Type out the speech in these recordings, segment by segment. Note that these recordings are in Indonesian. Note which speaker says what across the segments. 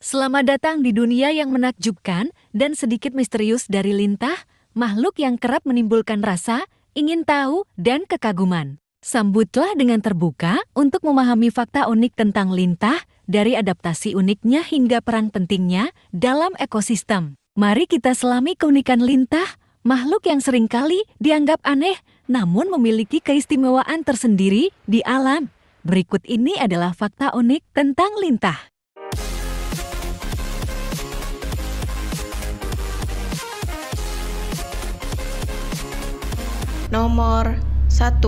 Speaker 1: Selamat datang di dunia yang menakjubkan dan sedikit misterius dari Lintah, makhluk yang kerap menimbulkan rasa, ingin tahu, dan kekaguman. Sambutlah dengan terbuka untuk memahami fakta unik tentang Lintah, dari adaptasi uniknya hingga peran pentingnya dalam ekosistem. Mari kita selami keunikan Lintah, makhluk yang seringkali dianggap aneh, namun memiliki keistimewaan tersendiri di alam. Berikut ini adalah fakta unik tentang Lintah.
Speaker 2: Nomor 1.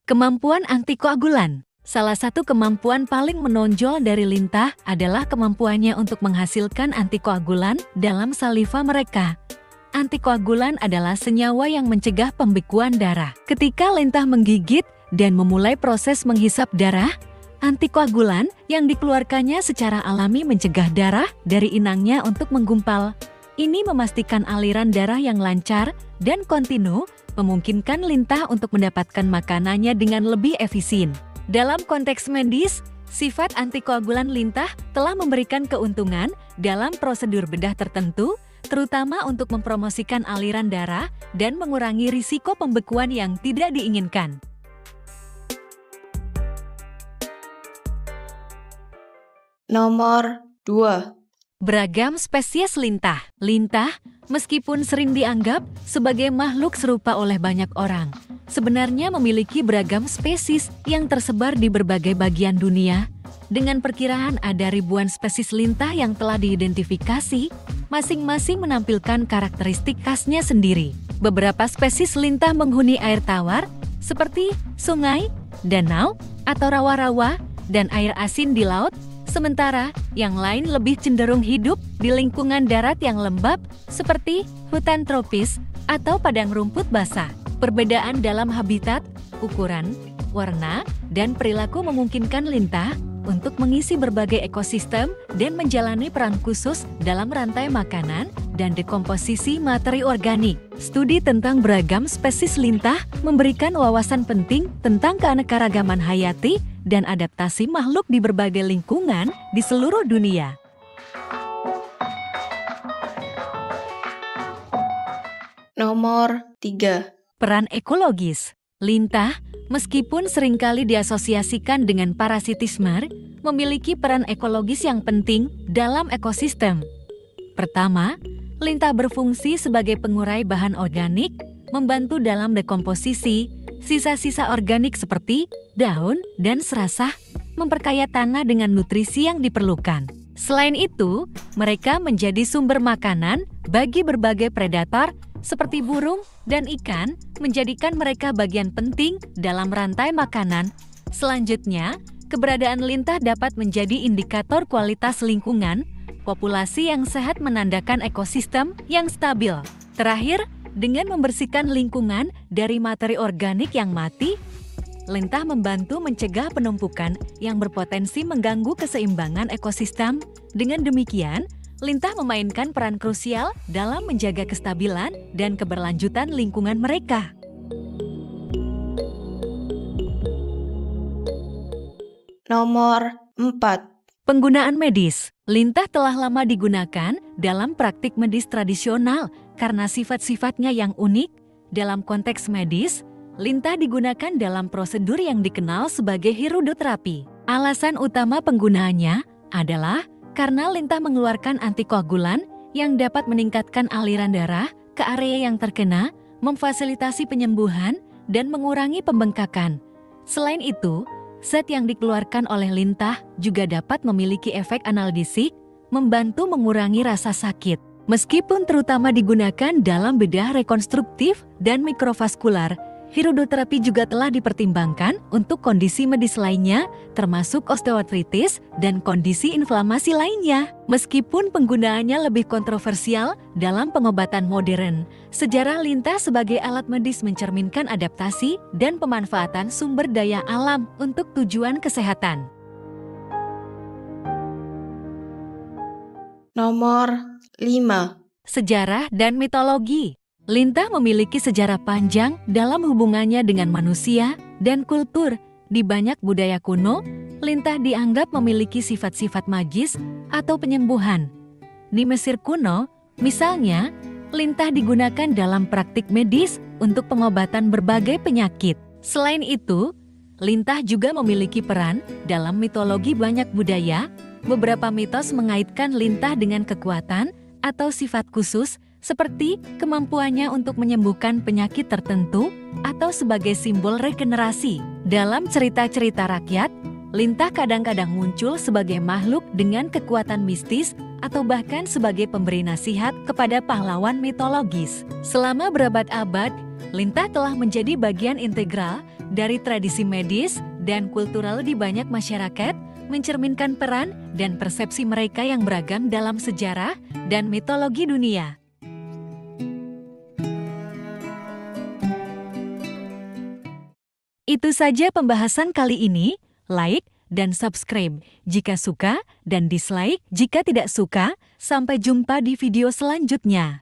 Speaker 1: Kemampuan antikoagulan. Salah satu kemampuan paling menonjol dari Lintah adalah kemampuannya untuk menghasilkan antikoagulan dalam saliva mereka. Antikoagulan adalah senyawa yang mencegah pembekuan darah. Ketika Lintah menggigit dan memulai proses menghisap darah, antikoagulan yang dikeluarkannya secara alami mencegah darah dari inangnya untuk menggumpal. Ini memastikan aliran darah yang lancar dan kontinu, memungkinkan Lintah untuk mendapatkan makanannya dengan lebih efisien. Dalam konteks medis, sifat antikoagulan Lintah telah memberikan keuntungan dalam prosedur bedah tertentu, terutama untuk mempromosikan aliran darah dan mengurangi risiko pembekuan yang tidak diinginkan.
Speaker 2: Nomor 2.
Speaker 1: Beragam spesies Lintah. Lintah, meskipun sering dianggap sebagai makhluk serupa oleh banyak orang, sebenarnya memiliki beragam spesies yang tersebar di berbagai bagian dunia. Dengan perkiraan ada ribuan spesies Lintah yang telah diidentifikasi, masing-masing menampilkan karakteristik khasnya sendiri. Beberapa spesies Lintah menghuni air tawar, seperti sungai, danau, atau rawa-rawa, dan air asin di laut, sementara yang lain lebih cenderung hidup di lingkungan darat yang lembab seperti hutan tropis atau padang rumput basah. Perbedaan dalam habitat, ukuran, warna, dan perilaku memungkinkan Lintah untuk mengisi berbagai ekosistem dan menjalani peran khusus dalam rantai makanan dan dekomposisi materi organik. Studi tentang beragam spesies Lintah memberikan wawasan penting tentang keanekaragaman hayati dan adaptasi makhluk di berbagai lingkungan di seluruh dunia.
Speaker 2: Nomor 3.
Speaker 1: Peran ekologis. Lintah, meskipun seringkali diasosiasikan dengan parasitisme, memiliki peran ekologis yang penting dalam ekosistem. Pertama, Lintah berfungsi sebagai pengurai bahan organik, membantu dalam dekomposisi sisa-sisa organik seperti daun dan serasah, memperkaya tanah dengan nutrisi yang diperlukan. Selain itu, mereka menjadi sumber makanan bagi berbagai predator seperti burung dan ikan, menjadikan mereka bagian penting dalam rantai makanan. Selanjutnya, keberadaan Lintah dapat menjadi indikator kualitas lingkungan. Populasi yang sehat menandakan ekosistem yang stabil. Terakhir, dengan membersihkan lingkungan dari materi organik yang mati, Lintah membantu mencegah penumpukan yang berpotensi mengganggu keseimbangan ekosistem. Dengan demikian, Lintah memainkan peran krusial dalam menjaga kestabilan dan keberlanjutan lingkungan mereka.
Speaker 2: Nomor 4.
Speaker 1: Penggunaan medis. Lintah telah lama digunakan dalam praktik medis tradisional karena sifat-sifatnya yang unik. Dalam konteks medis, Lintah digunakan dalam prosedur yang dikenal sebagai hirudoterapi. Alasan utama penggunaannya adalah karena Lintah mengeluarkan antikoagulan yang dapat meningkatkan aliran darah ke area yang terkena, memfasilitasi penyembuhan, dan mengurangi pembengkakan. Selain itu, zat yang dikeluarkan oleh Lintah juga dapat memiliki efek analgesik, membantu mengurangi rasa sakit. Meskipun terutama digunakan dalam bedah rekonstruktif dan mikrovaskular, hirudoterapi juga telah dipertimbangkan untuk kondisi medis lainnya, termasuk osteoartritis dan kondisi inflamasi lainnya. Meskipun penggunaannya lebih kontroversial dalam pengobatan modern, sejarah Lintah sebagai alat medis mencerminkan adaptasi dan pemanfaatan sumber daya alam untuk tujuan kesehatan.
Speaker 2: Nomor 5.
Speaker 1: Sejarah dan mitologi. Lintah memiliki sejarah panjang dalam hubungannya dengan manusia dan kultur. Di banyak budaya kuno, Lintah dianggap memiliki sifat-sifat magis atau penyembuhan. Di Mesir kuno, misalnya, lintah digunakan dalam praktik medis untuk pengobatan berbagai penyakit. Selain itu, lintah juga memiliki peran dalam mitologi banyak budaya. Beberapa mitos mengaitkan lintah dengan kekuatan atau sifat khusus, seperti kemampuannya untuk menyembuhkan penyakit tertentu atau sebagai simbol regenerasi. Dalam cerita-cerita rakyat, lintah kadang-kadang muncul sebagai makhluk dengan kekuatan mistis atau bahkan sebagai pemberi nasihat kepada pahlawan mitologis. Selama berabad-abad, lintah telah menjadi bagian integral dari tradisi medis dan kultural di banyak masyarakat, mencerminkan peran dan persepsi mereka yang beragam dalam sejarah dan mitologi dunia. Itu saja pembahasan kali ini. Like dan subscribe jika suka dan dislike jika tidak suka. Sampai jumpa di video selanjutnya.